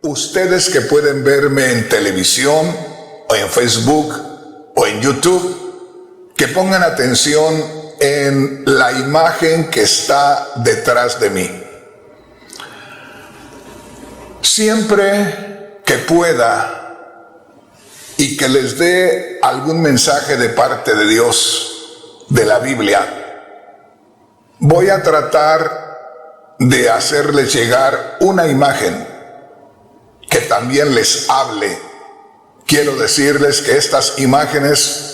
ustedes que pueden verme en televisión o en Facebook o en YouTube, que pongan atención en la imagen que está detrás de mí. Siempre que pueda y que les dé algún mensaje de parte de Dios, de la Biblia, voy a tratar de hacerles llegar una imagen que también les hable. Quiero decirles que estas imágenes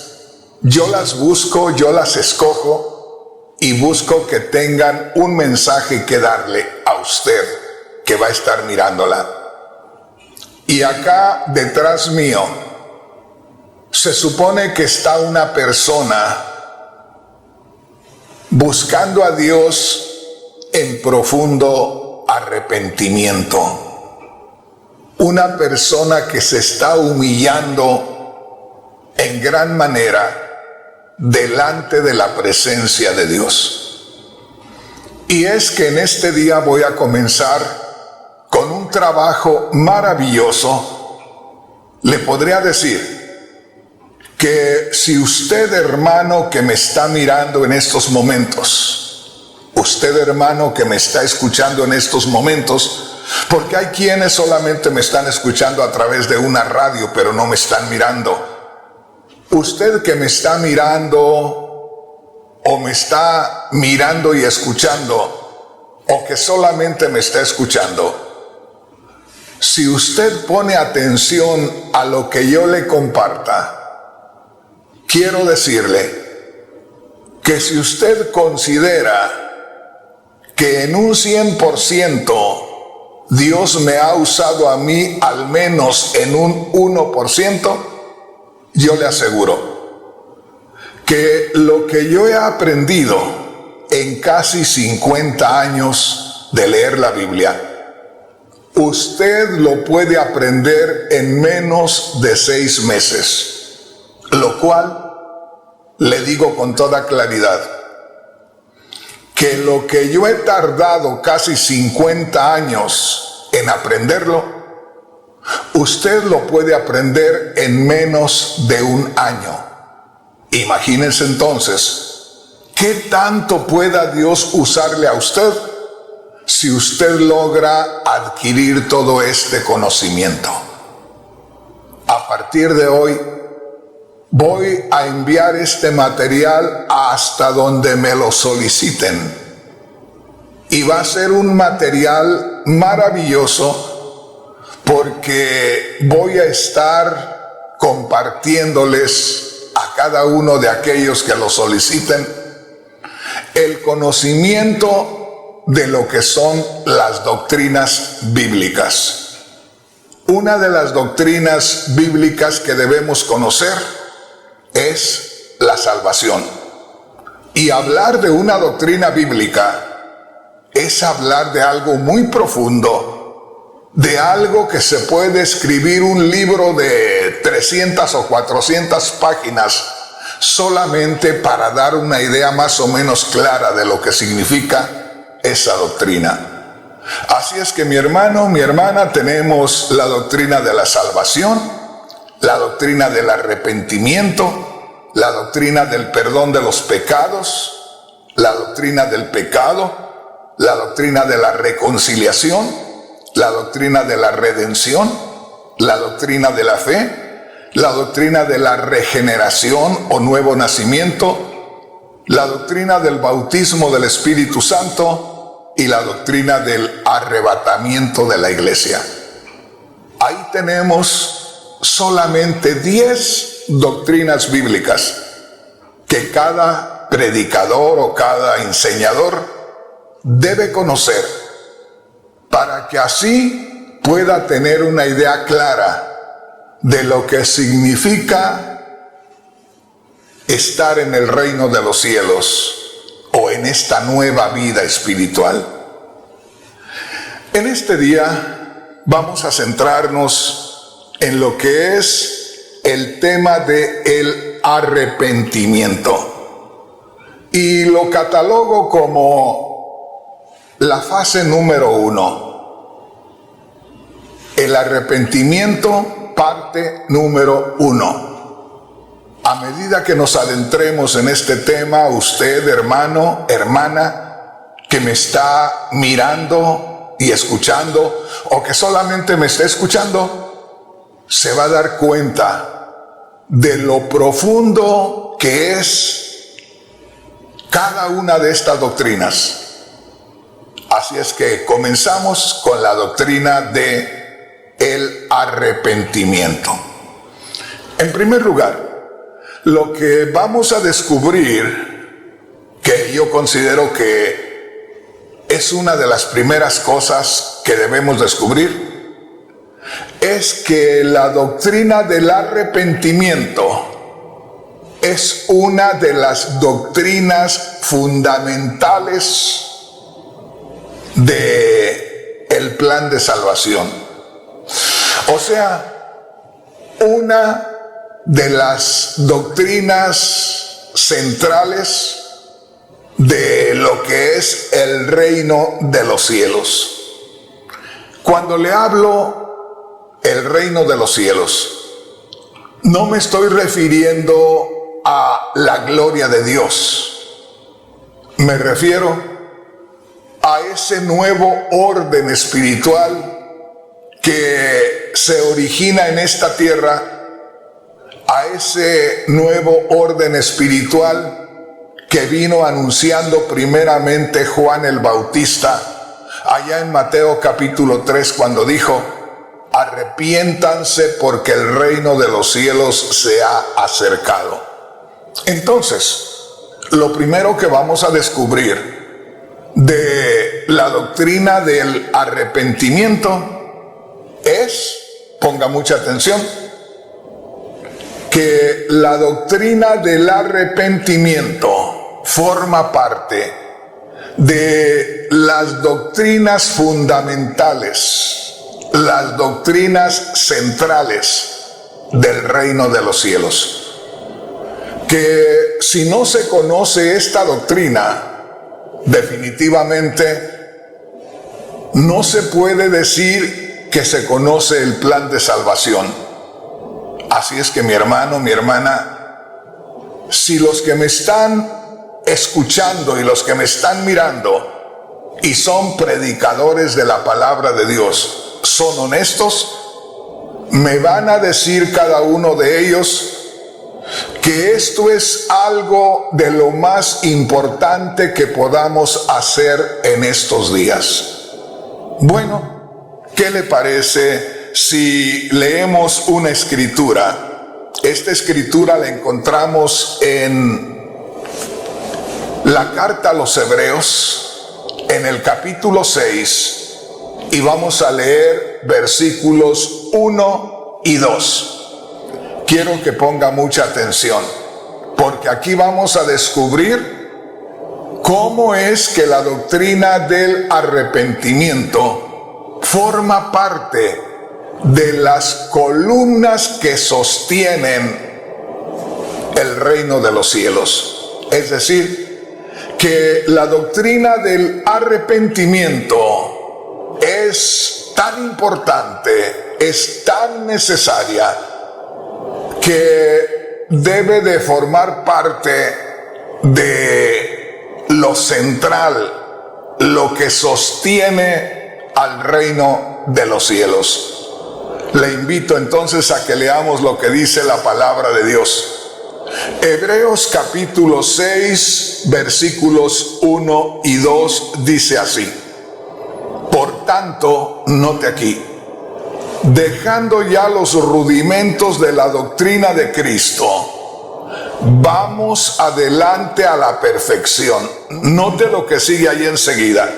yo las busco, yo las escojo y busco que tengan un mensaje que darle a usted que va a estar mirándola. Y acá detrás mío se supone que está una persona buscando a Dios en profundo arrepentimiento. Una persona que se está humillando en gran manera delante de la presencia de Dios. Y es que en este día voy a comenzar con un trabajo maravilloso. Le podría decir que si usted, hermano, que me está mirando en estos momentos, usted, hermano, que me está escuchando en estos momentos, porque hay quienes solamente me están escuchando a través de una radio, pero no me están mirando. Usted que me está mirando o me está mirando y escuchando, o que solamente me está escuchando, si usted pone atención a lo que yo le comparta, quiero decirle que si usted considera que en un 100% Dios me ha usado a mí al menos en un 1%, yo le aseguro que lo que yo he aprendido en casi 50 años de leer la Biblia, usted lo puede aprender en menos de 6 meses. Lo cual, le digo con toda claridad, que lo que yo he tardado casi 50 años en aprenderlo, usted lo puede aprender en menos de un año. Imagínense entonces, ¿qué tanto pueda Dios usarle a usted si usted logra adquirir todo este conocimiento? A partir de hoy, voy a enviar este material hasta donde me lo soliciten. Y va a ser un material maravilloso porque voy a estar compartiéndoles a cada uno de aquellos que lo soliciten el conocimiento de lo que son las doctrinas bíblicas. Una de las doctrinas bíblicas que debemos conocer es la salvación. Y hablar de una doctrina bíblica es hablar de algo muy profundo, de algo que se puede escribir un libro de 300 o 400 páginas solamente para dar una idea más o menos clara de lo que significa esa doctrina. Así es que mi hermano, mi hermana, tenemos la doctrina de la salvación, la doctrina del arrepentimiento, la doctrina del perdón de los pecados, la doctrina del pecado, la doctrina de la reconciliación, la doctrina de la redención, la doctrina de la fe, la doctrina de la regeneración o nuevo nacimiento, la doctrina del bautismo del Espíritu Santo y la doctrina del arrebatamiento de la iglesia. Ahí tenemos solamente 10 doctrinas bíblicas que cada predicador o cada enseñador debe conocer para que así pueda tener una idea clara de lo que significa estar en el reino de los cielos o en esta nueva vida espiritual. En este día vamos a centrarnos en lo que es el tema de el arrepentimiento. Y lo catalogo como la fase número 1. el arrepentimiento, parte número 1. A medida que nos adentremos en este tema, usted, hermano, hermana, que me está mirando y escuchando, o que solamente me está escuchando, se va a dar cuenta de lo profundo que es cada una de estas doctrinas. Así es que comenzamos con la doctrina de el arrepentimiento. En primer lugar, lo que vamos a descubrir, que yo considero que es una de las primeras cosas que debemos descubrir, es que la doctrina del arrepentimiento es una de las doctrinas fundamentales de el plan de salvación. O sea, una de las doctrinas centrales de lo que es el reino de los cielos. Cuando le hablo el reino de los cielos, no me estoy refiriendo a la gloria de Dios. Me refiero a ese nuevo orden espiritual que se origina en esta tierra, a ese nuevo orden espiritual que vino anunciando primeramente Juan el Bautista, allá en Mateo capítulo 3, cuando dijo: arrepiéntanse porque el reino de los cielos se ha acercado. Entonces, lo primero que vamos a descubrir de la doctrina del arrepentimiento es, ponga mucha atención, que la doctrina del arrepentimiento forma parte de las doctrinas fundamentales, las doctrinas centrales del reino de los cielos. Que si no se conoce esta doctrina, definitivamente no se puede decir que se conoce el plan de salvación. Así es que mi hermano, mi hermana, si los que me están escuchando y los que me están mirando y son predicadores de la palabra de Dios son honestos, me van a decir cada uno de ellos que esto es algo de lo más importante que podamos hacer en estos días. Bueno, ¿qué le parece si leemos una escritura? Esta escritura la encontramos en la carta a los Hebreos, en el capítulo 6, y vamos a leer versículos 1 y 2. Quiero que ponga mucha atención, porque aquí vamos a descubrir cómo es que la doctrina del arrepentimiento forma parte de las columnas que sostienen el reino de los cielos. Es decir, que la doctrina del arrepentimiento es tan importante, es tan necesaria, que debe de formar parte de lo central, lo que sostiene al reino de los cielos. Le invito entonces a que leamos lo que dice la palabra de Dios. Hebreos capítulo 6, versículos 1 y 2 dice así: por tanto, note aquí, dejando ya los rudimentos de la doctrina de Cristo, vamos adelante a la perfección. Note lo que sigue ahí enseguida.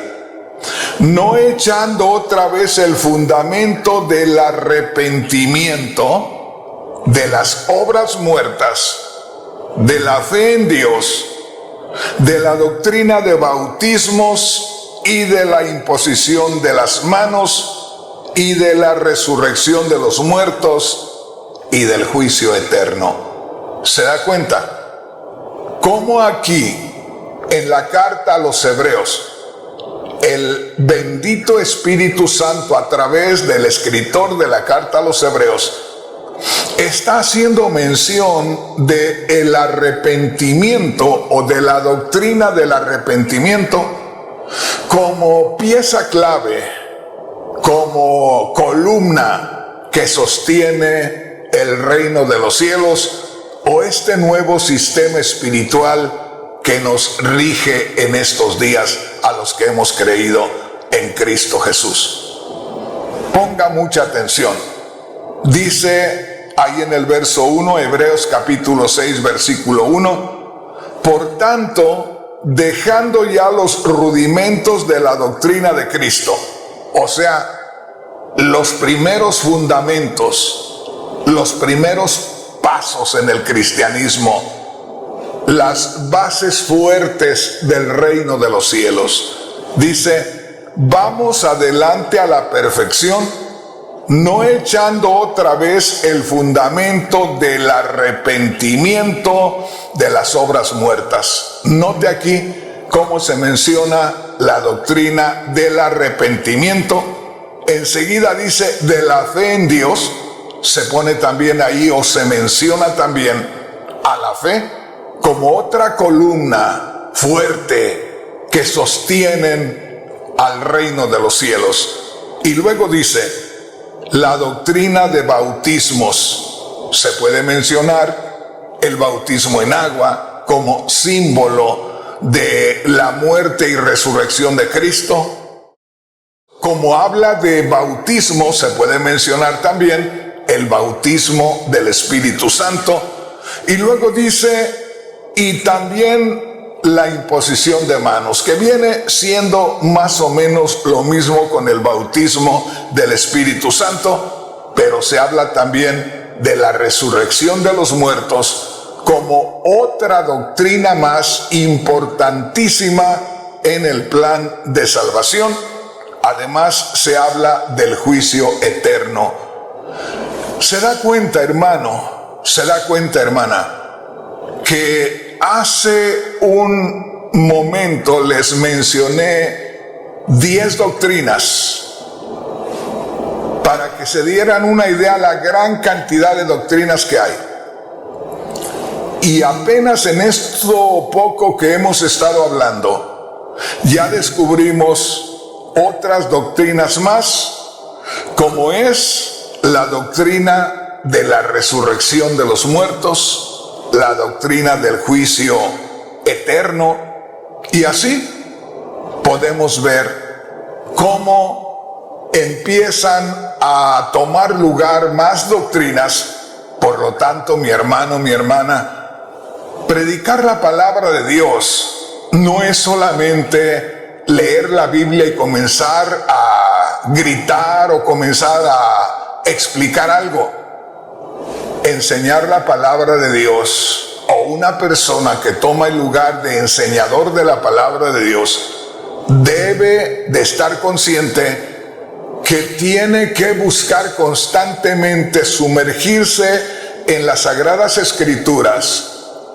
No echando otra vez el fundamento del arrepentimiento, de las obras muertas, de la fe en Dios, de la doctrina de bautismos y de la imposición de las manos, y de la resurrección de los muertos y del juicio eterno. ¿Se da cuenta? Cómo aquí, en la carta a los Hebreos, el bendito Espíritu Santo, a través del escritor de la carta a los Hebreos, está haciendo mención de el arrepentimiento o de la doctrina del arrepentimiento como pieza clave, como columna que sostiene el reino de los cielos o este nuevo sistema espiritual que nos rige en estos días a los que hemos creído en Cristo Jesús. Ponga mucha atención. Dice ahí en el verso 1, Hebreos capítulo 6, versículo 1, por tanto, dejando ya los rudimentos de la doctrina de Cristo, o sea, los primeros fundamentos, los primeros pasos en el cristianismo, las bases fuertes del reino de los cielos. Dice, vamos adelante a la perfección, no echando otra vez el fundamento del arrepentimiento de las obras muertas. Note aquí cómo se menciona la doctrina del arrepentimiento. Enseguida dice de la fe en Dios, se pone también ahí o se menciona también a la fe como otra columna fuerte que sostienen al reino de los cielos. Y luego dice, la doctrina de bautismos. Se puede mencionar el bautismo en agua como símbolo de la muerte y resurrección de Cristo. Como habla de bautismo, se puede mencionar también el bautismo del Espíritu Santo. Y luego dice, y también la imposición de manos, que viene siendo más o menos lo mismo con el bautismo del Espíritu Santo, pero se habla también de la resurrección de los muertos como otra doctrina más importantísima en el plan de salvación. Además, se habla del juicio eterno. ¿Se da cuenta, hermano? ¿Se da cuenta, hermana? Que hace un momento les mencioné 10 doctrinas para que se dieran una idea de la gran cantidad de doctrinas que hay. Y apenas en esto poco que hemos estado hablando, ya descubrimos otras doctrinas más, como es la doctrina de la resurrección de los muertos, la doctrina del juicio eterno, y así podemos ver cómo empiezan a tomar lugar más doctrinas. Por lo tanto, mi hermano, mi hermana, predicar la palabra de Dios no es solamente leer la Biblia y comenzar a gritar o comenzar a explicar algo. Enseñar la palabra de Dios, o una persona que toma el lugar de enseñador de la palabra de Dios, debe de estar consciente que tiene que buscar constantemente sumergirse en las Sagradas Escrituras,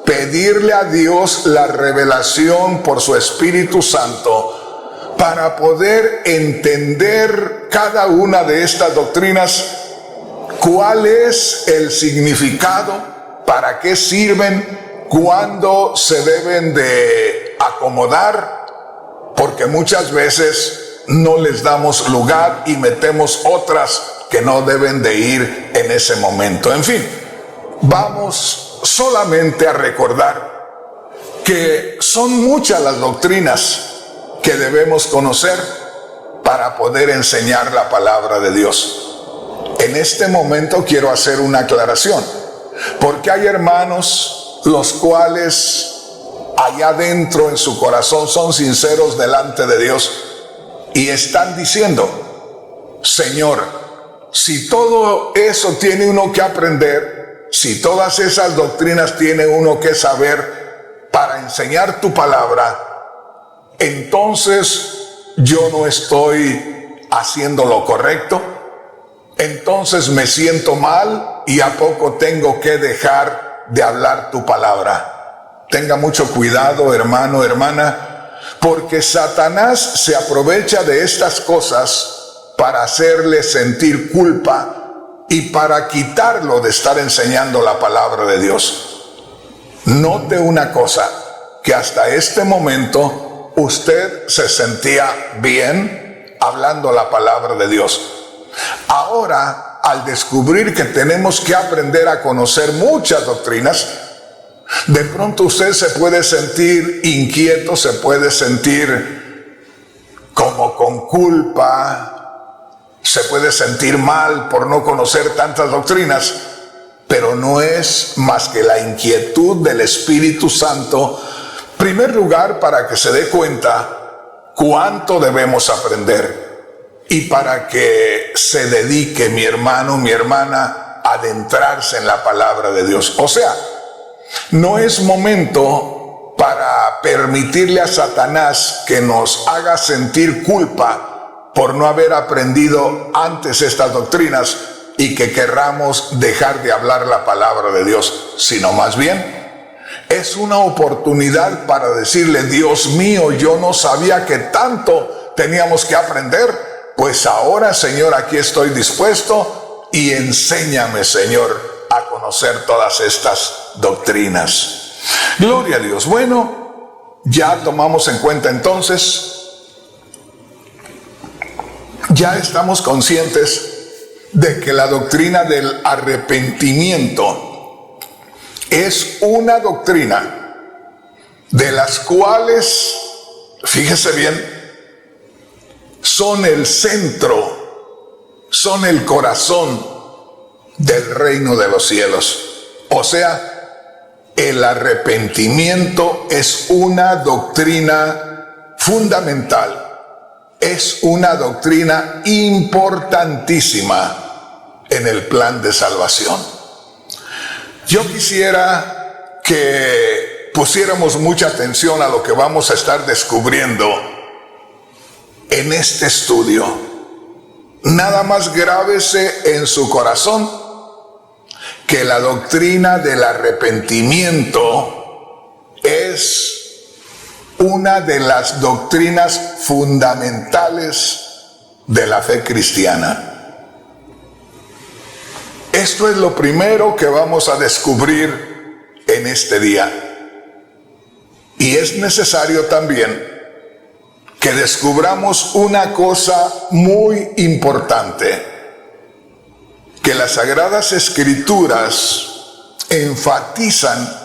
pedirle a Dios la revelación por su Espíritu Santo para poder entender cada una de estas doctrinas. ¿Cuál es el significado? ¿Para qué sirven? ¿Cuándo se deben de acomodar? Porque muchas veces no les damos lugar y metemos otras que no deben de ir en ese momento. En fin, vamos solamente a recordar que son muchas las doctrinas que debemos conocer para poder enseñar la palabra de Dios. En este momento quiero hacer una aclaración, porque hay hermanos los cuales allá adentro en su corazón son sinceros delante de Dios y están diciendo, Señor, si todo eso tiene uno que aprender, si todas esas doctrinas tiene uno que saber para enseñar tu palabra, entonces yo no estoy haciendo lo correcto. Entonces me siento mal y a poco tengo que dejar de hablar tu palabra. Tenga mucho cuidado, hermano, hermana, porque Satanás se aprovecha de estas cosas para hacerle sentir culpa y para quitarlo de estar enseñando la palabra de Dios. Note una cosa, que hasta este momento usted se sentía bien hablando la palabra de Dios. Ahora, al descubrir que tenemos que aprender a conocer muchas doctrinas, de pronto usted se puede sentir inquieto, se puede sentir como con culpa, se puede sentir mal por no conocer tantas doctrinas, pero no es más que la inquietud del Espíritu Santo, en primer lugar, para que se dé cuenta cuánto debemos aprender y para que se dedique mi hermano, mi hermana, a adentrarse en la palabra de Dios. O sea, no es momento para permitirle a Satanás que nos haga sentir culpa por no haber aprendido antes estas doctrinas y que querramos dejar de hablar la palabra de Dios, sino más bien es una oportunidad para decirle: Dios mío, yo no sabía que tanto teníamos que aprender, pues ahora, Señor, aquí estoy dispuesto y enséñame, Señor, a conocer todas estas doctrinas. Gloria a Dios. Bueno, ya tomamos en cuenta entonces, ya estamos conscientes de que la doctrina del arrepentimiento es una doctrina de las cuales, fíjese bien, son el centro, son el corazón del reino de los cielos. O sea, el arrepentimiento es una doctrina fundamental, es una doctrina importantísima en el plan de salvación. Yo quisiera que pusiéramos mucha atención a lo que vamos a estar descubriendo en este estudio. Nada más grábese en su corazón que la doctrina del arrepentimiento es una de las doctrinas fundamentales de la fe cristiana. Esto es lo primero que vamos a descubrir en este día. Y es necesario también que descubramos una cosa muy importante, que las Sagradas Escrituras enfatizan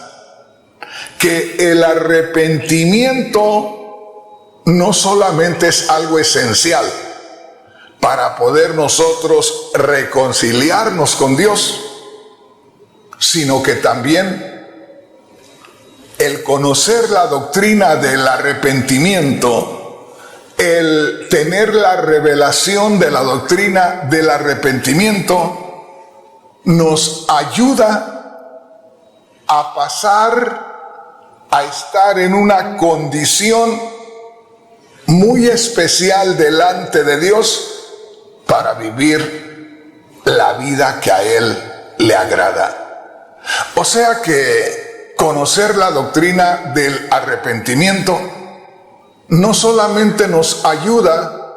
que el arrepentimiento no solamente es algo esencial para poder nosotros reconciliarnos con Dios, sino que también el conocer la doctrina del arrepentimiento, el tener la revelación de la doctrina del arrepentimiento, nos ayuda a pasar a estar en una condición muy especial delante de Dios para vivir la vida que a Él le agrada. O sea que conocer la doctrina del arrepentimiento no solamente nos ayuda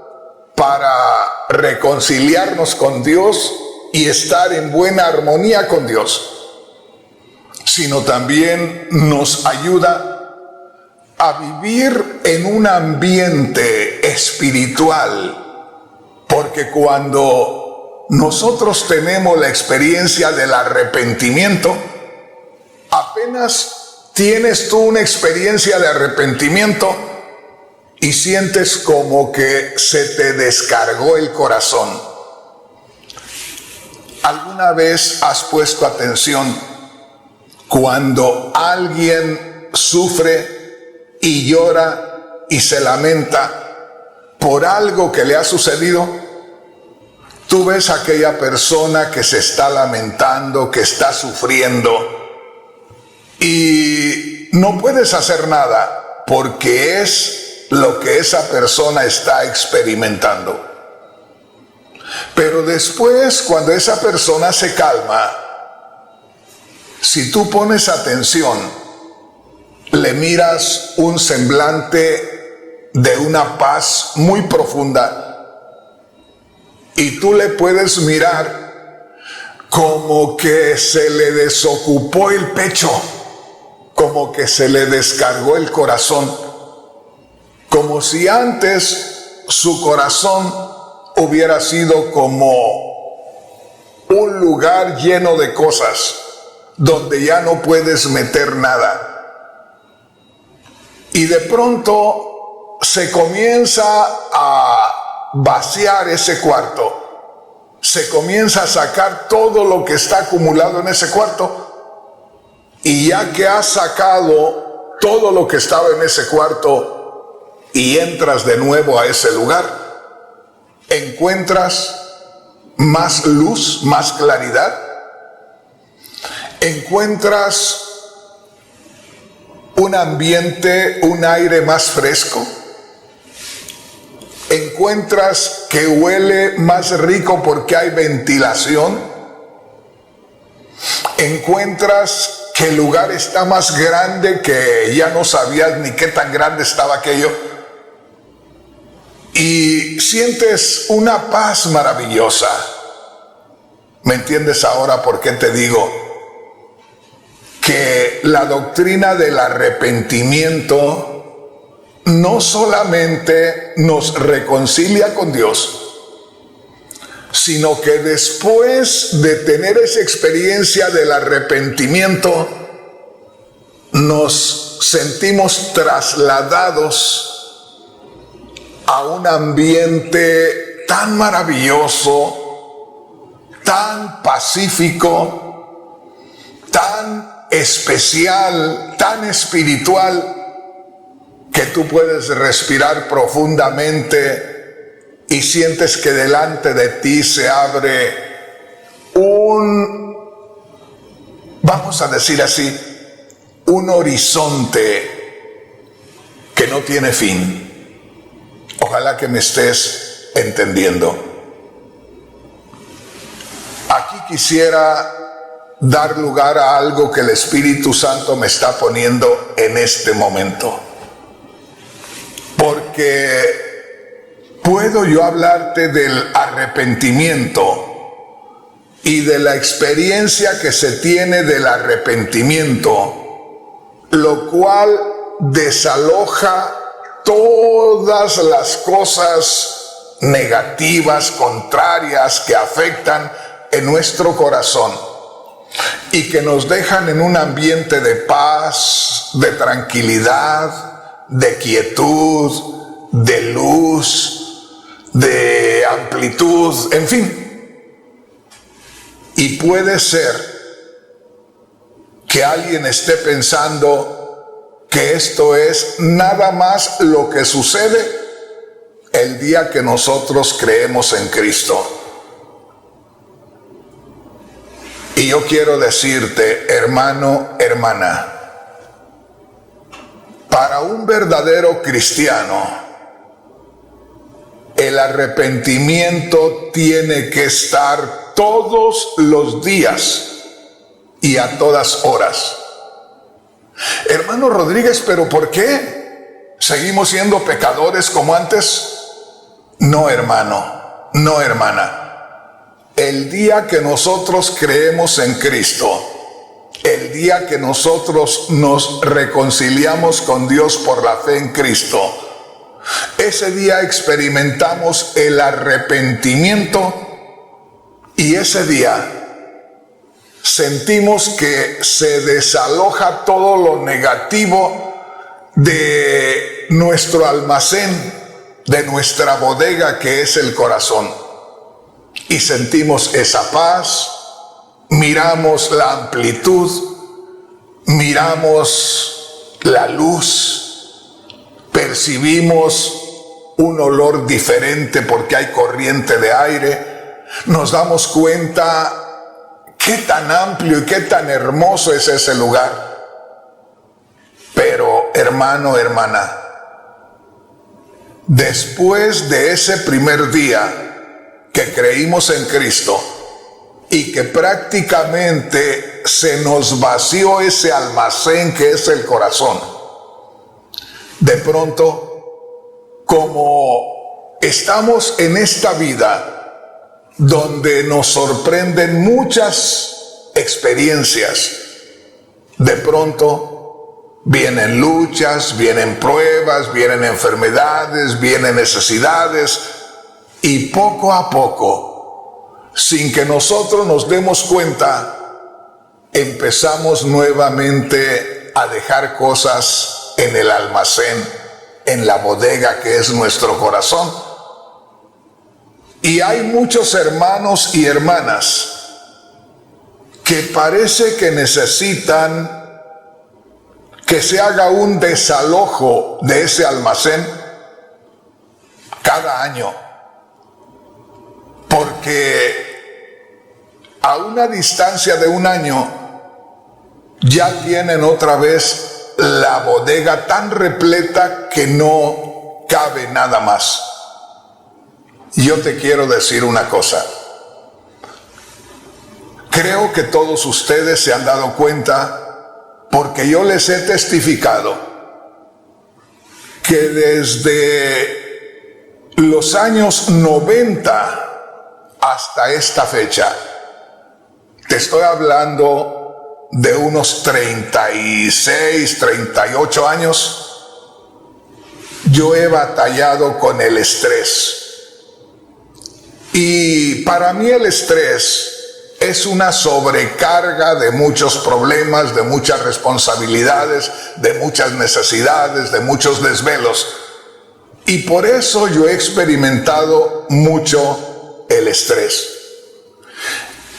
para reconciliarnos con Dios y estar en buena armonía con Dios, sino también nos ayuda a vivir en un ambiente espiritual, porque cuando nosotros tenemos la experiencia del arrepentimiento, apenas tienes tú una experiencia de arrepentimiento y sientes como que se te descargó el corazón. ¿Alguna vez has puesto atención cuando alguien sufre y llora y se lamenta por algo que le ha sucedido? Tú ves a aquella persona que se está lamentando, que está sufriendo, y no puedes hacer nada porque es lo que esa persona está experimentando. Pero después, cuando esa persona se calma, si tú pones atención, le miras un semblante de una paz muy profunda, y tú le puedes mirar como que se le desocupó el pecho, como que se le descargó el corazón, como si antes su corazón hubiera sido como un lugar lleno de cosas donde ya no puedes meter nada. Y de pronto se comienza a vaciar ese cuarto. Se comienza a sacar todo lo que está acumulado en ese cuarto. Y ya que has sacado todo lo que estaba en ese cuarto y entras de nuevo a ese lugar, encuentras más luz, más claridad. Encuentras un ambiente, un aire más fresco. Encuentras que huele más rico porque hay ventilación. Encuentras que el lugar está más grande, que ya no sabías ni qué tan grande estaba aquello. Y sientes una paz maravillosa. ¿Me entiendes ahora por qué te digo que la doctrina del arrepentimiento no solamente nos reconcilia con Dios, sino que después de tener esa experiencia del arrepentimiento, nos sentimos trasladados a un ambiente tan maravilloso, tan pacífico, tan especial, tan espiritual, que tú puedes respirar profundamente y sientes que delante de ti se abre vamos a decir así, un horizonte que no tiene fin. Ojalá que me estés entendiendo. Aquí quisiera dar lugar a algo que el Espíritu Santo me está poniendo en este momento. Porque puedo yo hablarte del arrepentimiento y de la experiencia que se tiene del arrepentimiento, lo cual desaloja todas las cosas negativas, contrarias que afectan en nuestro corazón y que nos dejan en un ambiente de paz, de tranquilidad, de quietud, de luz, de amplitud, en fin. Y puede ser que alguien esté pensando que esto es nada más lo que sucede el día que nosotros creemos en Cristo. Y yo quiero decirte, hermano, hermana, para un verdadero cristiano, el arrepentimiento tiene que estar todos los días y a todas horas. Hermano Rodríguez, ¿pero por qué? ¿Seguimos siendo pecadores como antes? No, hermano, no, hermana. El día que nosotros creemos en Cristo, el día que nosotros nos reconciliamos con Dios por la fe en Cristo, ese día experimentamos el arrepentimiento y ese día sentimos que se desaloja todo lo negativo de nuestro almacén, de nuestra bodega que es el corazón. Y sentimos esa paz, miramos la amplitud, miramos la luz, percibimos un olor diferente porque hay corriente de aire, nos damos cuenta qué tan amplio y qué tan hermoso es ese lugar. Pero, hermano, hermana, después de ese primer día que creímos en Cristo y que prácticamente se nos vació ese almacén que es el corazón, de pronto como estamos en esta vida donde nos sorprenden muchas experiencias, de pronto vienen luchas, vienen pruebas, vienen enfermedades, vienen necesidades, y poco a poco, sin que nosotros nos demos cuenta, empezamos nuevamente a dejar cosas en el almacén, en la bodega que es nuestro corazón. Y hay muchos hermanos y hermanas que parece que necesitan que se haga un desalojo de ese almacén cada año, porque a una distancia de un año ya tienen otra vez la bodega tan repleta que no cabe nada más. Yo te quiero decir una cosa. Creo que todos ustedes se han dado cuenta, porque yo les he testificado, que desde los años 90 hasta esta fecha, te estoy hablando de unos 36, 38 años, yo he batallado con el estrés. Y para mí el estrés es una sobrecarga de muchos problemas, de muchas responsabilidades, de muchas necesidades, de muchos desvelos. Y por eso yo he experimentado mucho el estrés.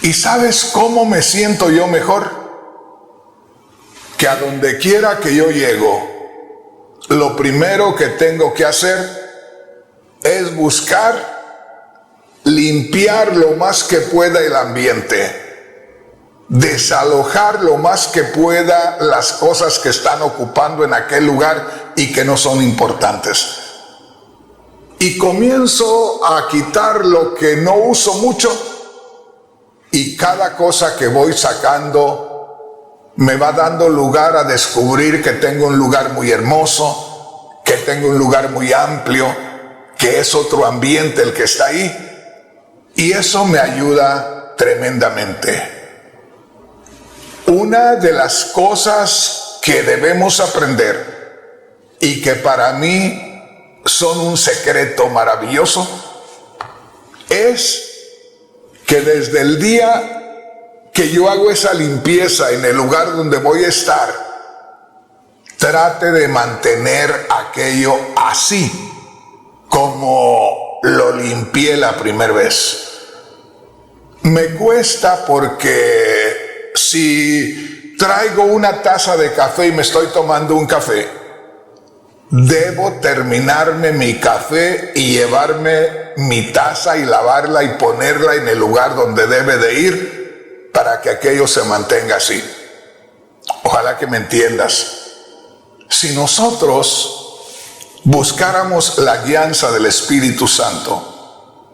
¿Y sabes cómo me siento yo mejor? Que a donde quiera que yo llego, lo primero que tengo que hacer es buscar limpiar lo más que pueda el ambiente, desalojar lo más que pueda las cosas que están ocupando en aquel lugar y que no son importantes. Y comienzo a quitar lo que no uso mucho, y cada cosa que voy sacando me va dando lugar a descubrir que tengo un lugar muy hermoso, que tengo un lugar muy amplio, que es otro ambiente el que está ahí. Y eso me ayuda tremendamente. Una de las cosas que debemos aprender y que para mí son un secreto maravilloso es que desde el día que yo hago esa limpieza en el lugar donde voy a estar, trate de mantener aquello así como lo limpié la primera vez. Me cuesta porque si traigo una taza de café y me estoy tomando un café, debo terminarme mi café y llevarme mi taza y lavarla y ponerla en el lugar donde debe de ir, para que aquello se mantenga así. Ojalá que me entiendas. Si nosotros buscáramos la guianza del Espíritu Santo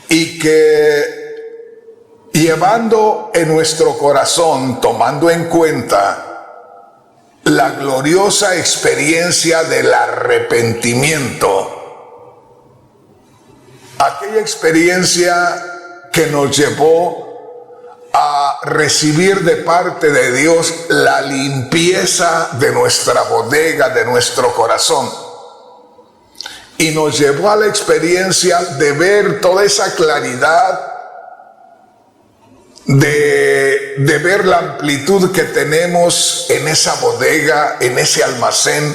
y que llevando en nuestro corazón, tomando en cuenta la gloriosa experiencia del arrepentimiento, aquella experiencia que nos llevó a recibir de parte de Dios la limpieza de nuestra bodega, de nuestro corazón, y nos llevó a la experiencia de ver toda esa claridad, de ver la amplitud que tenemos en esa bodega, en ese almacén,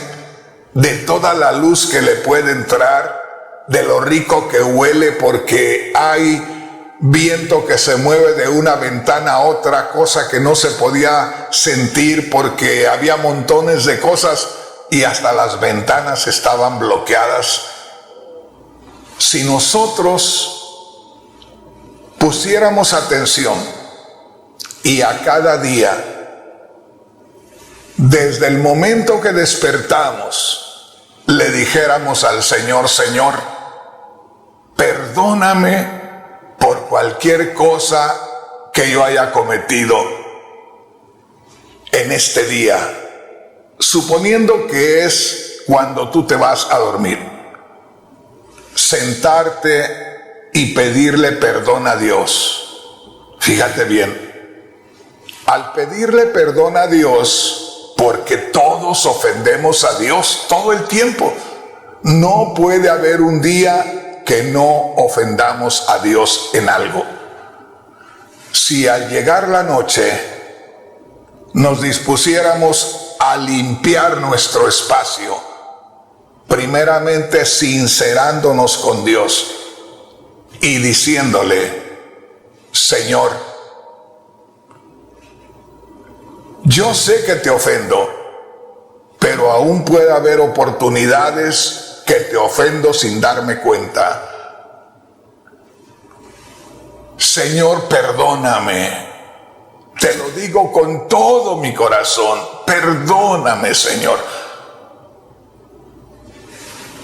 de toda la luz que le puede entrar, de lo rico que huele porque hay viento que se mueve de una ventana a otra, cosa que no se podía sentir porque había montones de cosas y hasta las ventanas estaban bloqueadas. Si nosotros pusiéramos atención y a cada día, desde el momento que despertamos, le dijéramos al Señor: Señor, perdóname por cualquier cosa que yo haya cometido en este día, suponiendo que es cuando tú te vas a dormir. sentarte y pedirle perdón a Dios. Fíjate bien, al pedirle perdón a Dios, porque todos ofendemos a Dios todo el tiempo, no puede haber un día que no ofendamos a Dios en algo. Si al llegar la noche nos dispusiéramos a limpiar nuestro espacio, primeramente sincerándonos con Dios y diciéndole: Señor, yo sé que te ofendo, pero aún puede haber oportunidades que te ofendo sin darme cuenta. Señor, perdóname. Te lo digo con todo mi corazón. Perdóname, Señor.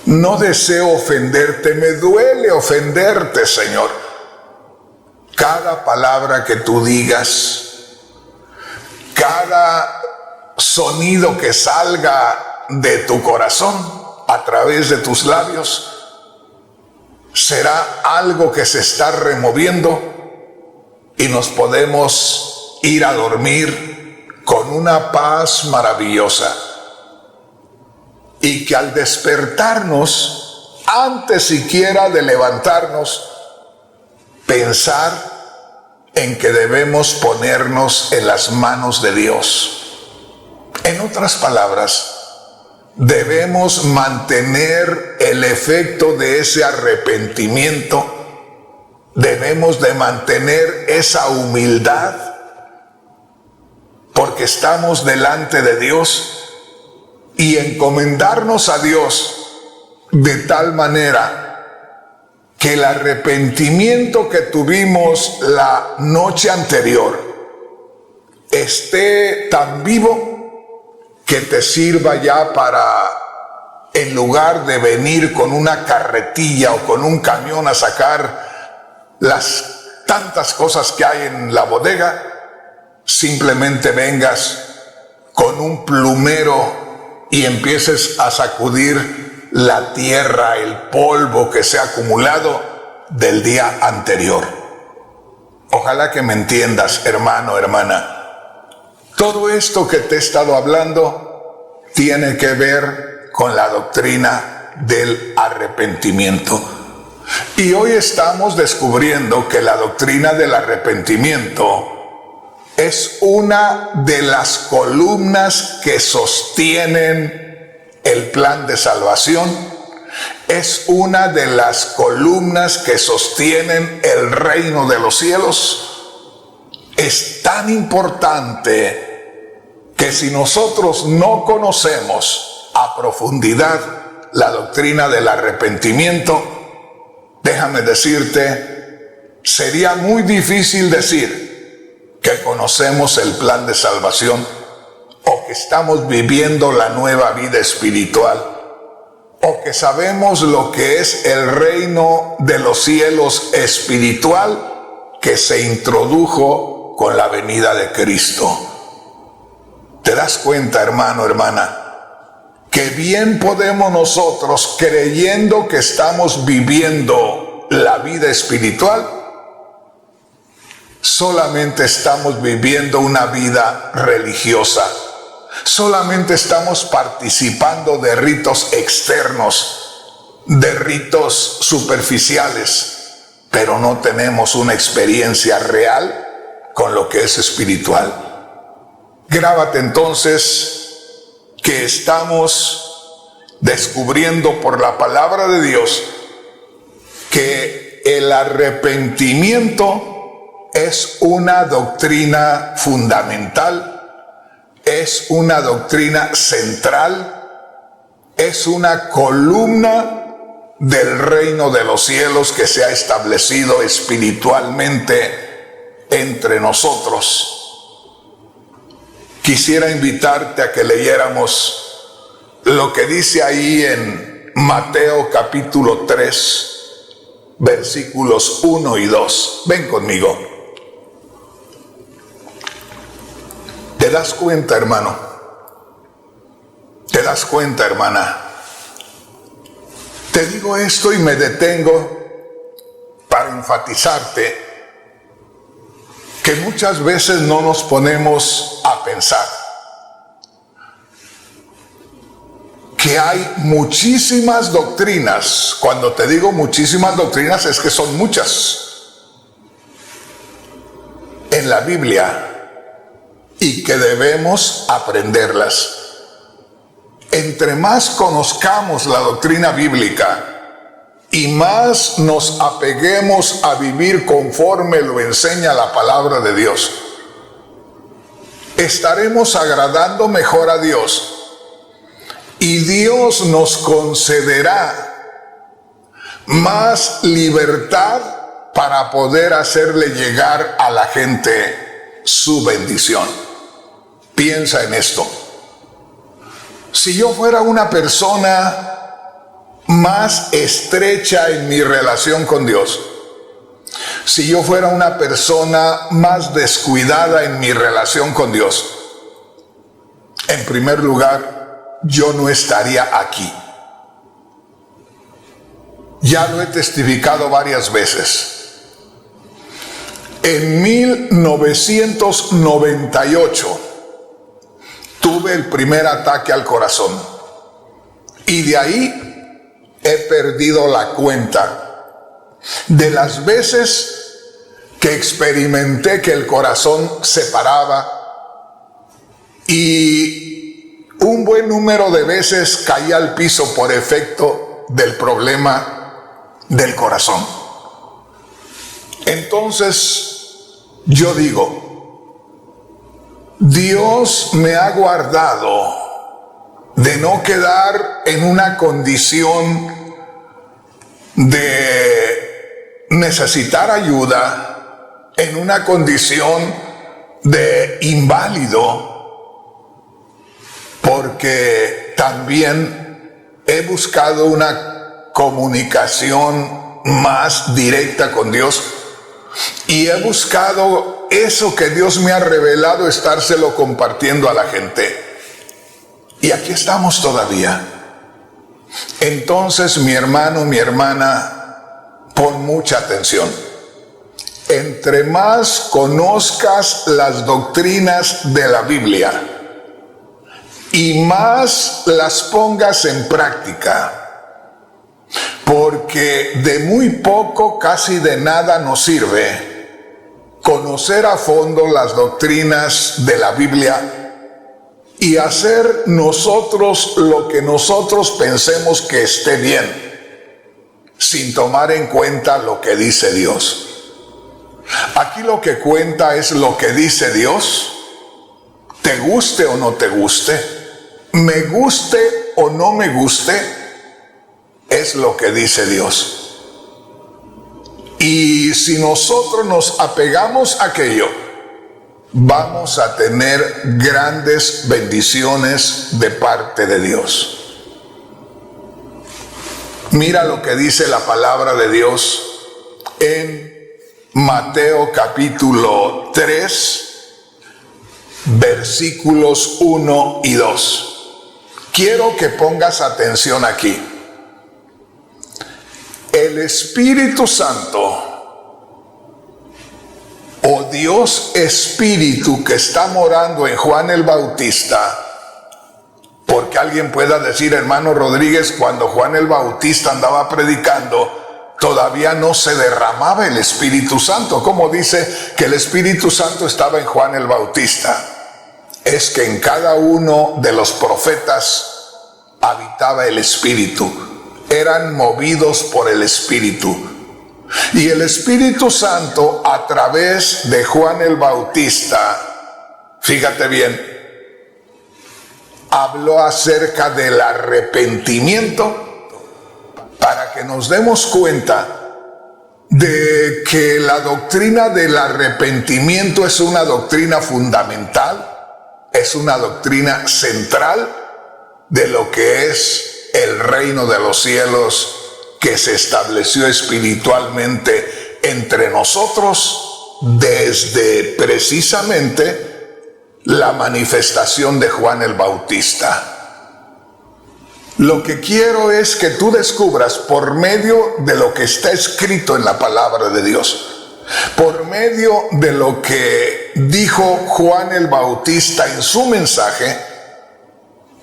No deseo ofenderte, me duele ofenderte, Señor. Cada palabra que tú digas, cada sonido que salga de tu corazón a través de tus labios, será algo que se está removiendo y nos podemos ir a dormir con una paz maravillosa. Y que al despertarnos, antes siquiera de levantarnos, pensar en que debemos ponernos en las manos de Dios. En otras palabras, debemos mantener el efecto de ese arrepentimiento, debemos de mantener esa humildad, porque estamos delante de Dios, y encomendarnos a Dios de tal manera que el arrepentimiento que tuvimos la noche anterior esté tan vivo que te sirva ya para, en lugar de venir con una carretilla o con un camión a sacar las tantas cosas que hay en la bodega, simplemente vengas con un plumero y empieces a sacudir la tierra, el polvo que se ha acumulado del día anterior. Ojalá que me entiendas, hermano, hermana. Todo esto que te he estado hablando tiene que ver con la doctrina del arrepentimiento. Y hoy estamos descubriendo que la doctrina del arrepentimiento es una de las columnas que sostienen el plan de salvación. Es una de las columnas que sostienen el reino de los cielos. Es tan importante que si nosotros no conocemos a profundidad la doctrina del arrepentimiento, déjame decirte, sería muy difícil decir que conocemos el plan de salvación, o que estamos viviendo la nueva vida espiritual, o que sabemos lo que es el reino de los cielos espiritual que se introdujo con la venida de Cristo. ¿Te das cuenta, hermano, hermana? Que bien podemos nosotros, creyendo que estamos viviendo la vida espiritual, solamente estamos viviendo una vida religiosa, solamente estamos participando de ritos externos, de ritos superficiales, pero no tenemos una experiencia real con lo que es espiritual. Grábate entonces que estamos descubriendo por la palabra de Dios que el arrepentimiento es una doctrina fundamental, es una doctrina central, es una columna del reino de los cielos que se ha establecido espiritualmente entre nosotros. Quisiera invitarte a que leyéramos lo que dice ahí en Mateo capítulo 3, versículos 1 y 2. Ven conmigo. ¿Te das cuenta, hermano? ¿Te das cuenta, hermana? Te digo esto y me detengo para enfatizarte que muchas veces no nos ponemos a pensar que hay muchísimas doctrinas. Cuando te digo muchísimas doctrinas es que son muchas en la Biblia y que debemos aprenderlas. Entre más conozcamos la doctrina bíblica y más nos apeguemos a vivir conforme lo enseña la palabra de Dios, estaremos agradando mejor a Dios y Dios nos concederá más libertad para poder hacerle llegar a la gente su bendición. Piensa en esto. Si yo fuera una persona más estrecha en mi relación con Dios, si yo fuera una persona más descuidada en mi relación con Dios, en primer lugar, yo no estaría aquí. Ya lo he testificado varias veces. En 1998 tuve el primer ataque al corazón y de ahí he perdido la cuenta de las veces que experimenté que el corazón se paraba y un buen número de veces caí al piso por efecto del problema del corazón. Entonces yo digo, Dios me ha guardado de no quedar en una condición de necesitar ayuda, en una condición de inválido, porque también he buscado una comunicación más directa con Dios y he buscado eso que Dios me ha revelado, estárselo compartiendo a la gente. Y aquí estamos todavía. Entonces, mi hermano, mi hermana, pon mucha atención. Entre más conozcas las doctrinas de la Biblia y más las pongas en práctica, porque de muy poco, casi de nada nos sirve conocer a fondo las doctrinas de la Biblia y hacer nosotros lo que nosotros pensemos que esté bien, sin tomar en cuenta lo que dice Dios. Aquí lo que cuenta es lo que dice Dios, te guste o no te guste, me guste o no me guste, es lo que dice Dios. Y si nosotros nos apegamos a aquello, vamos a tener grandes bendiciones de parte de Dios. Mira lo que dice la palabra de Dios en Mateo capítulo 3, versículos 1 y 2. Quiero que pongas atención aquí. El Espíritu Santo, o Dios Espíritu que está morando en Juan el Bautista, porque alguien pueda decir, hermano Rodríguez, cuando Juan el Bautista andaba predicando, todavía no se derramaba el Espíritu Santo. ¿Cómo dice que el Espíritu Santo estaba en Juan el Bautista? Es que en cada uno de los profetas habitaba el Espíritu. Eran movidos por el Espíritu. Y el Espíritu Santo, a través de Juan el Bautista, fíjate bien, habló acerca del arrepentimiento para que nos demos cuenta de que la doctrina del arrepentimiento es una doctrina fundamental, es una doctrina central de lo que es el reino de los cielos que se estableció espiritualmente entre nosotros desde precisamente la manifestación de Juan el Bautista. Lo que quiero es que tú descubras por medio de lo que está escrito en la palabra de Dios, por medio de lo que dijo Juan el Bautista en su mensaje,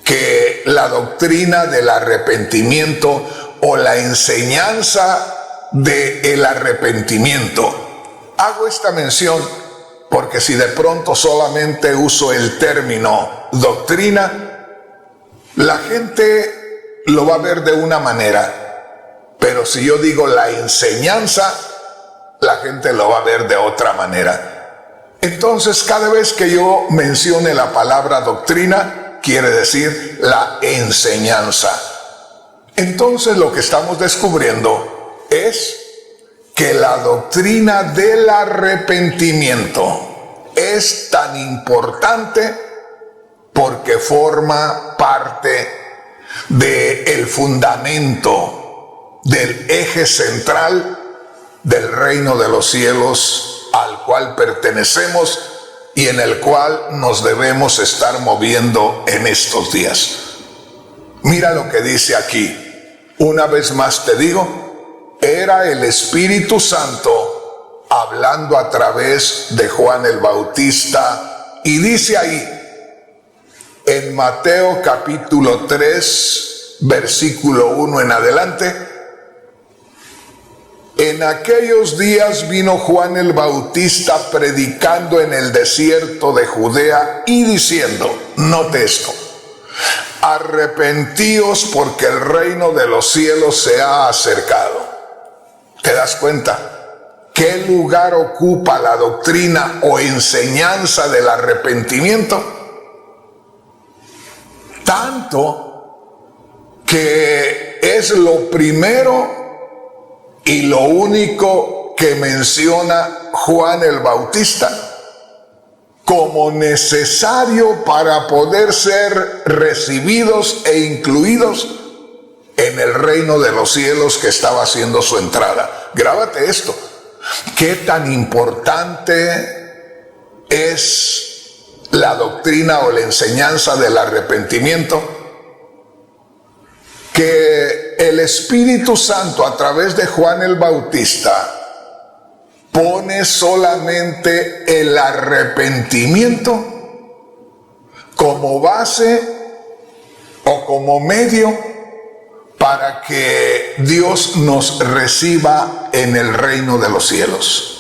que la doctrina del arrepentimiento o la enseñanza del arrepentimiento. Hago esta mención porque si de pronto solamente uso el término doctrina, la gente lo va a ver de una manera, pero si yo digo la enseñanza, la gente lo va a ver de otra manera. Entonces, cada vez que yo mencione la palabra doctrina, quiere decir la enseñanza. Entonces, lo que estamos descubriendo es que la doctrina del arrepentimiento es tan importante porque forma parte del fundamento, del eje central del reino de los cielos al cual pertenecemos y en el cual nos debemos estar moviendo en estos días. Mira lo que dice aquí. Una vez más te digo, era el Espíritu Santo hablando a través de Juan el Bautista, y dice ahí en Mateo capítulo 3 versículo 1 en adelante: en aquellos días vino Juan el Bautista predicando en el desierto de Judea y diciendo, note esto, arrepentíos porque el reino de los cielos se ha acercado. ¿Te das cuenta? ¿Qué lugar ocupa la doctrina o enseñanza del arrepentimiento? Tanto que es lo primero y lo único que menciona Juan el Bautista como necesario para poder ser recibidos e incluidos en el reino de los cielos que estaba haciendo su entrada. Grábate esto. ¿Qué tan importante es la doctrina o la enseñanza del arrepentimiento? Que el Espíritu Santo a través de Juan el Bautista pone solamente el arrepentimiento como base o como medio para que Dios nos reciba en el reino de los cielos.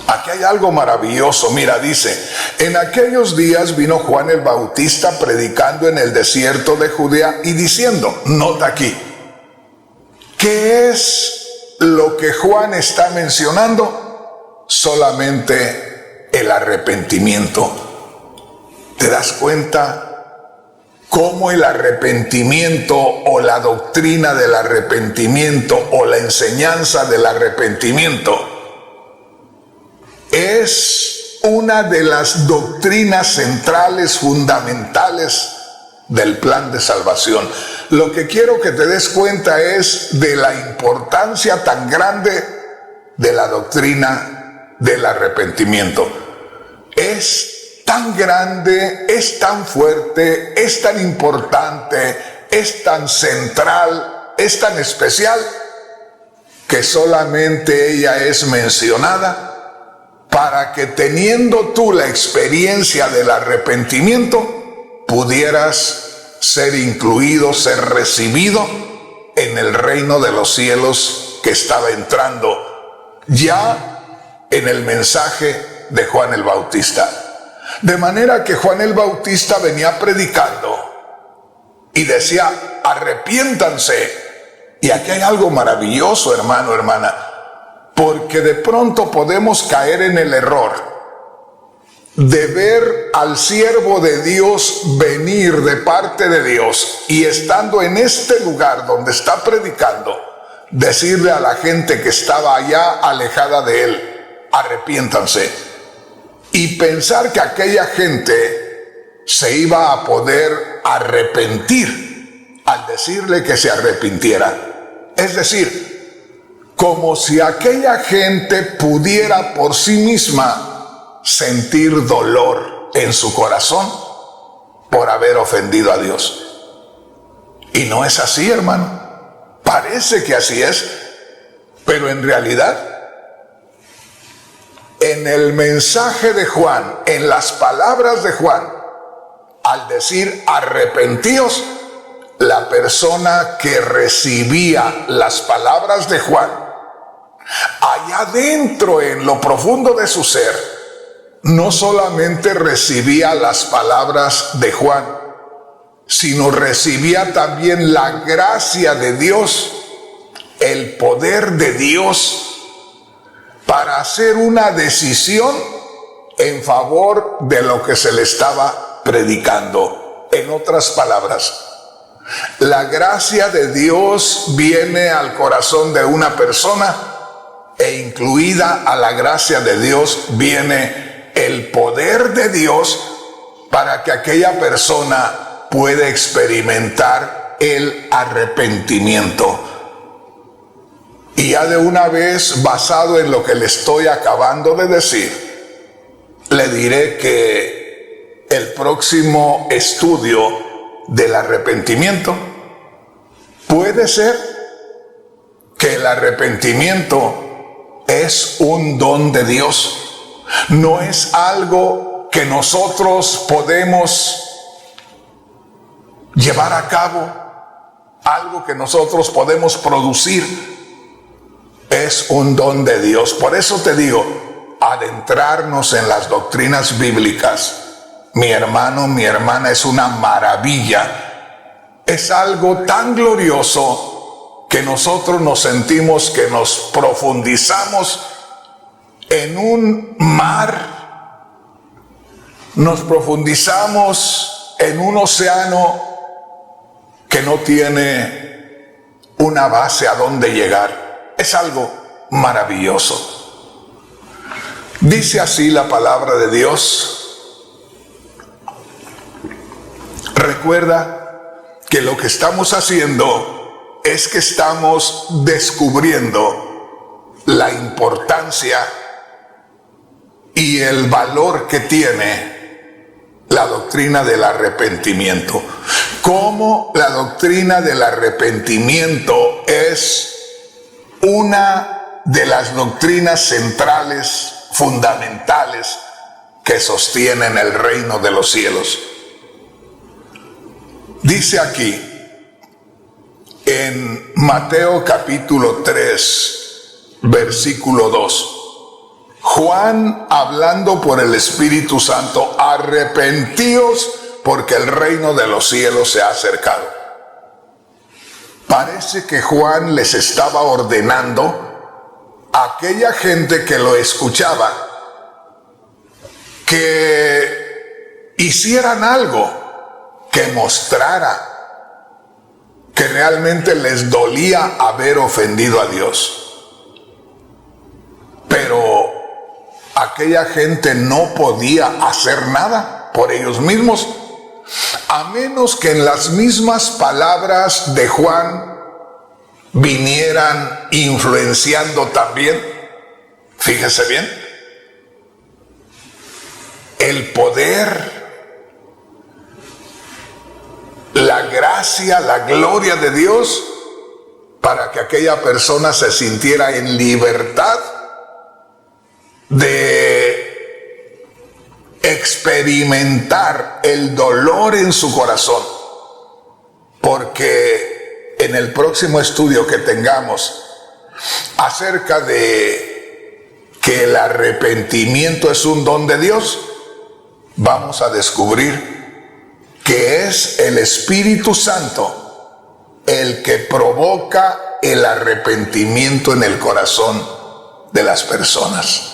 Aquí hay algo maravilloso. Mira, dice, en aquellos días vino Juan el Bautista predicando en el desierto de Judea y diciendo, nota aquí, ¿qué es lo que Juan está mencionando? Solamente el arrepentimiento. ¿Te das cuenta cómo el arrepentimiento o la doctrina del arrepentimiento o la enseñanza del arrepentimiento es una de las doctrinas centrales, fundamentales del plan de salvación? Lo que quiero que te des cuenta es de la importancia tan grande de la doctrina del arrepentimiento. Es tan grande, es tan fuerte, es tan importante, es tan central, es tan especial, que solamente ella es mencionada para que, teniendo tú la experiencia del arrepentimiento, pudieras ser incluido, ser recibido en el reino de los cielos que estaba entrando ya en el mensaje de Juan el Bautista. De manera que Juan el Bautista venía predicando y decía, arrepiéntanse. Y aquí hay algo maravilloso, hermano, hermana, porque de pronto podemos caer en el error de ver al siervo de Dios venir de parte de Dios y, estando en este lugar donde está predicando, decirle a la gente que estaba allá alejada de él, arrepiéntanse, y pensar que aquella gente se iba a poder arrepentir al decirle que se arrepintiera. Es decir, como si aquella gente pudiera por sí misma sentir dolor en su corazón por haber ofendido a Dios. Y no es así, hermano. Parece que así es, pero en realidad, en el mensaje de Juan, en las palabras de Juan, al decir arrepentíos, la persona que recibía las palabras de Juan, allá dentro, en lo profundo de su ser, no solamente recibía las palabras de Juan, sino recibía también la gracia de Dios, el poder de Dios, para hacer una decisión en favor de lo que se le estaba predicando. En otras palabras, la gracia de Dios viene al corazón de una persona, e incluida a la gracia de Dios viene el poder de Dios para que aquella persona puede experimentar el arrepentimiento. Y ya de una vez, basado en lo que le estoy acabando de decir, le diré que el próximo estudio del arrepentimiento puede ser que el arrepentimiento es un don de Dios. No es algo que nosotros podemos llevar a cabo, algo que nosotros podemos producir. Es un don de Dios. Por eso te digo, adentrarnos en las doctrinas bíblicas, mi hermano, mi hermana, es una maravilla. Es algo tan glorioso que nosotros nos sentimos que nos profundizamos en un mar, nos profundizamos en un océano que no tiene una base a donde llegar. Es algo maravilloso. Dice así la palabra de Dios. Recuerda que lo que estamos haciendo es que estamos descubriendo la importancia y el valor que tiene la doctrina del arrepentimiento. Cómo la doctrina del arrepentimiento es una de las doctrinas centrales, fundamentales, que sostienen el reino de los cielos. Dice aquí, en Mateo capítulo 3, versículo 2, Juan, hablando por el Espíritu Santo, arrepentíos porque el reino de los cielos se ha acercado. Parece que Juan les estaba ordenando a aquella gente que lo escuchaba que hicieran algo que mostrara que realmente les dolía haber ofendido a Dios. Pero aquella gente no podía hacer nada por ellos mismos, a menos que en las mismas palabras de Juan vinieran influenciando también, fíjese bien, el poder, la gracia, la gloria de Dios, para que aquella persona se sintiera en libertad de experimentar el dolor en su corazón. Porque en el próximo estudio que tengamos acerca de que el arrepentimiento es un don de Dios, vamos a descubrir que es el Espíritu Santo el que provoca el arrepentimiento en el corazón de las personas.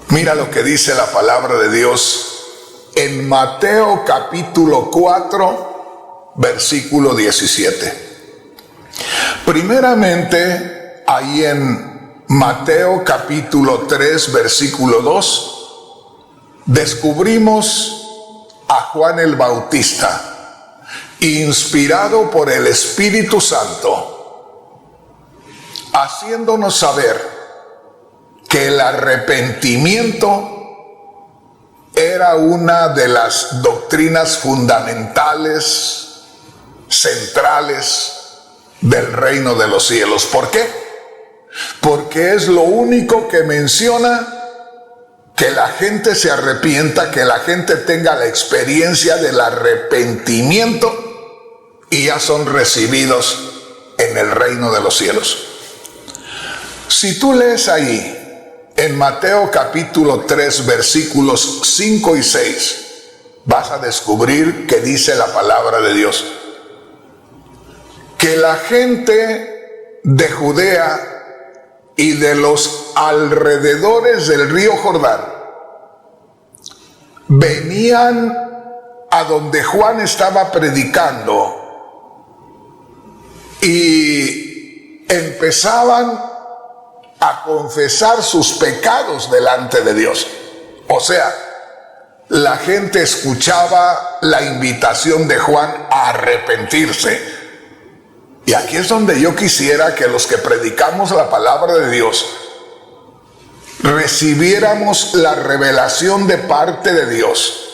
Mira lo que dice la palabra de Dios en Mateo capítulo 4, versículo 17. Primeramente, ahí en Mateo capítulo 3, versículo 2, descubrimos a Juan el Bautista, inspirado por el Espíritu Santo, haciéndonos saber que el arrepentimiento era una de las doctrinas fundamentales centrales del reino de los cielos. ¿Por qué? Porque es lo único que menciona que la gente se arrepienta, que la gente tenga la experiencia del arrepentimiento y ya son recibidos en el reino de los cielos. Si tú lees ahí en Mateo capítulo 3 versículos 5 y 6, vas a descubrir que dice la palabra de Dios que la gente de Judea y de los alrededores del río Jordán venían a donde Juan estaba predicando y empezaban a confesar sus pecados delante de Dios. O sea, la gente escuchaba la invitación de Juan a arrepentirse. Y aquí es donde yo quisiera que los que predicamos la palabra de Dios recibiéramos la revelación de parte de Dios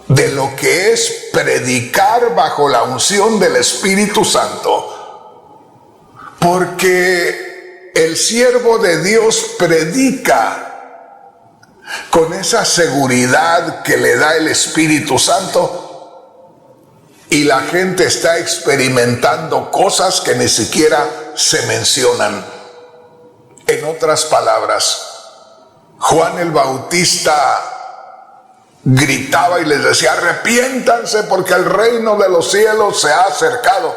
de lo que es predicar bajo la unción del Espíritu Santo, porque el siervo de Dios predica con esa seguridad que le da el Espíritu Santo y la gente está experimentando cosas que ni siquiera se mencionan. En otras palabras, Juan el Bautista gritaba y les decía: arrepiéntanse porque el reino de los cielos se ha acercado.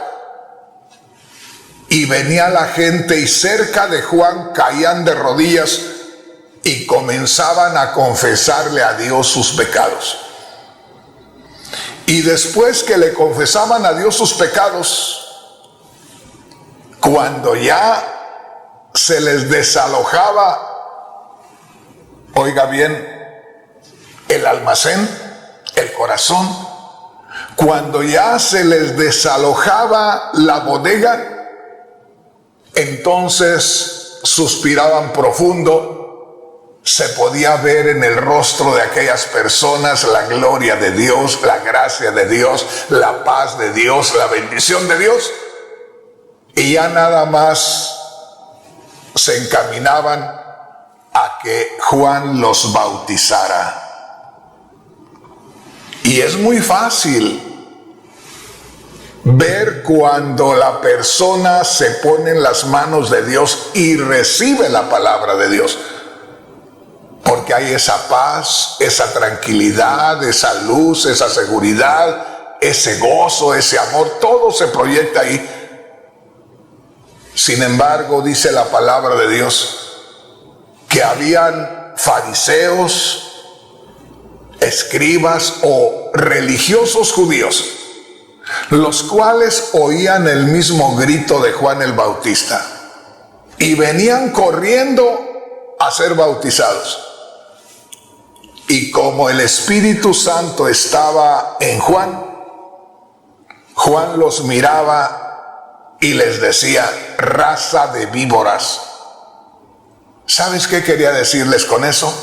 Y venía la gente y cerca de Juan caían de rodillas y comenzaban a confesarle a Dios sus pecados. Y después que le confesaban a Dios sus pecados, cuando ya se les desalojaba, oiga bien, el almacén, el corazón, cuando ya se les desalojaba la bodega, entonces suspiraban profundo. Se podía ver en el rostro de aquellas personas la gloria de Dios, la gracia de Dios, la paz de Dios, la bendición de Dios. Y ya nada más se encaminaban a que Juan los bautizara. Y es muy fácil ver cuando la persona se pone en las manos de Dios y recibe la palabra de Dios. Porque hay esa paz, esa tranquilidad, esa luz, esa seguridad, ese gozo, ese amor, todo se proyecta ahí. Sin embargo, dice la palabra de Dios que habían fariseos, escribas o religiosos judíos, los cuales oían el mismo grito de Juan el Bautista y venían corriendo a ser bautizados. Y como el Espíritu Santo estaba en Juan, Juan los miraba y les decía: raza de víboras. ¿Sabes qué quería decirles con eso?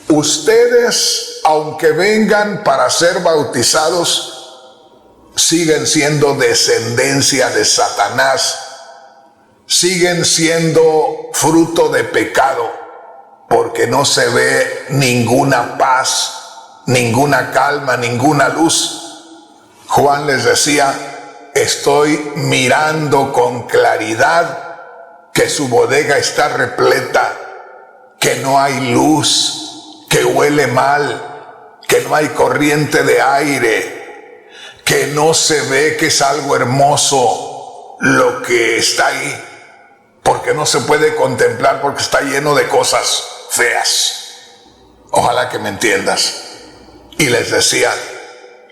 Ustedes, aunque vengan para ser bautizados, siguen siendo descendencia de Satanás, siguen siendo fruto de pecado, porque no se ve ninguna paz, ninguna calma, ninguna luz. Juan les decía: estoy mirando con claridad que su bodega está repleta, que no hay luz, que huele mal, que no hay corriente de aire, que no se ve que es algo hermoso lo que está ahí, porque no se puede contemplar porque está lleno de cosas feas. Ojalá que me entiendas. Y les decía: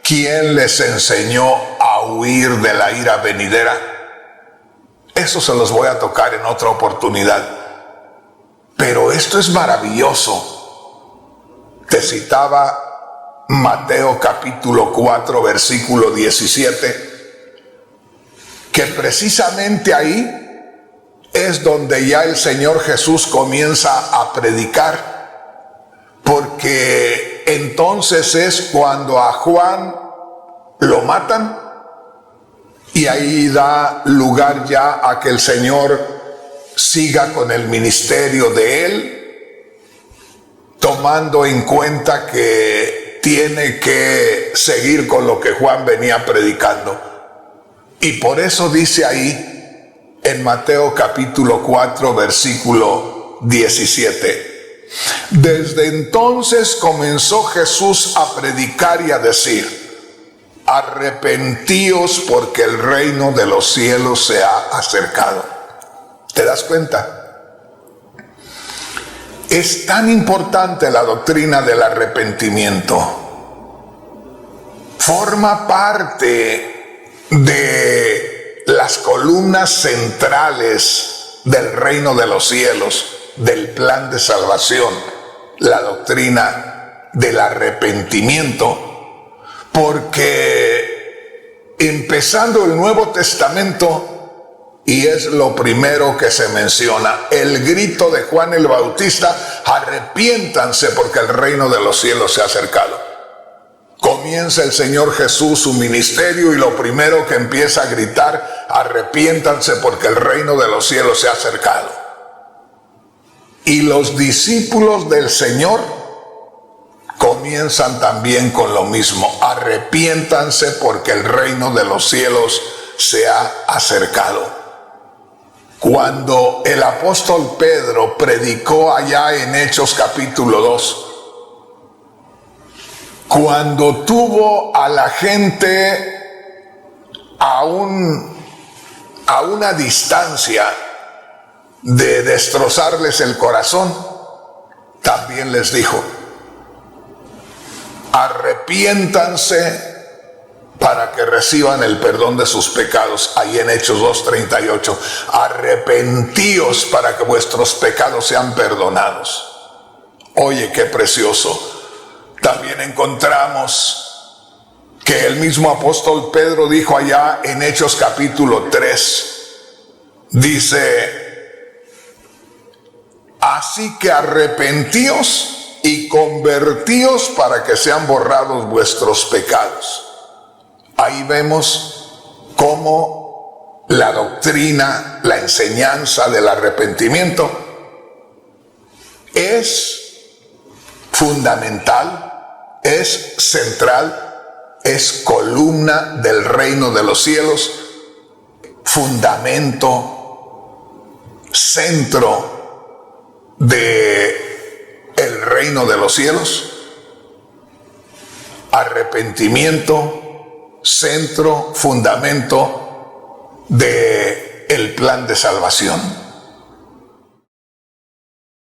¿quién les enseñó a huir de la ira venidera? Eso se los voy a tocar en otra oportunidad. Pero esto es maravilloso. Te citaba Mateo capítulo 4 versículo 17, que precisamente ahí es donde ya el Señor Jesús comienza a predicar, porque entonces es cuando a Juan lo matan Y ahí da lugar ya a que el Señor siga con el ministerio de Él, tomando en cuenta que tiene que seguir con lo que Juan venía predicando. Y por eso dice ahí en Mateo capítulo 4 versículo 17: desde entonces comenzó Jesús a predicar y a decir: arrepentíos porque el reino de los cielos se ha acercado. ¿Te das cuenta? Es tan importante la doctrina del arrepentimiento. Forma parte de las columnas centrales del reino de los cielos, del plan de salvación, la doctrina del arrepentimiento. Porque empezando el Nuevo Testamento, y es lo primero que se menciona, el grito de Juan el Bautista: arrepiéntanse porque el reino de los cielos se ha acercado. Comienza el Señor Jesús su ministerio y lo primero que empieza a gritar: arrepiéntanse porque el reino de los cielos se ha acercado. Y los discípulos del Señor comienzan también con lo mismo: arrepiéntanse porque el reino de los cielos se ha acercado. Cuando el apóstol Pedro predicó allá en Hechos capítulo 2, cuando tuvo a la gente a una distancia de destrozarles el corazón, también les dijo: arrepiéntanse para que reciban el perdón de sus pecados. Ahí en Hechos 2:38, arrepentíos para que vuestros pecados sean perdonados. Oye, qué precioso. También encontramos que el mismo apóstol Pedro dijo allá en Hechos capítulo 3, dice: así que arrepentíos y convertíos para que sean borrados vuestros pecados. Ahí vemos cómo la doctrina, la enseñanza del arrepentimiento es fundamental, es central, es columna del reino de los cielos, fundamento, centro de el reino de los cielos. Arrepentimiento, centro, fundamento de el plan de salvación.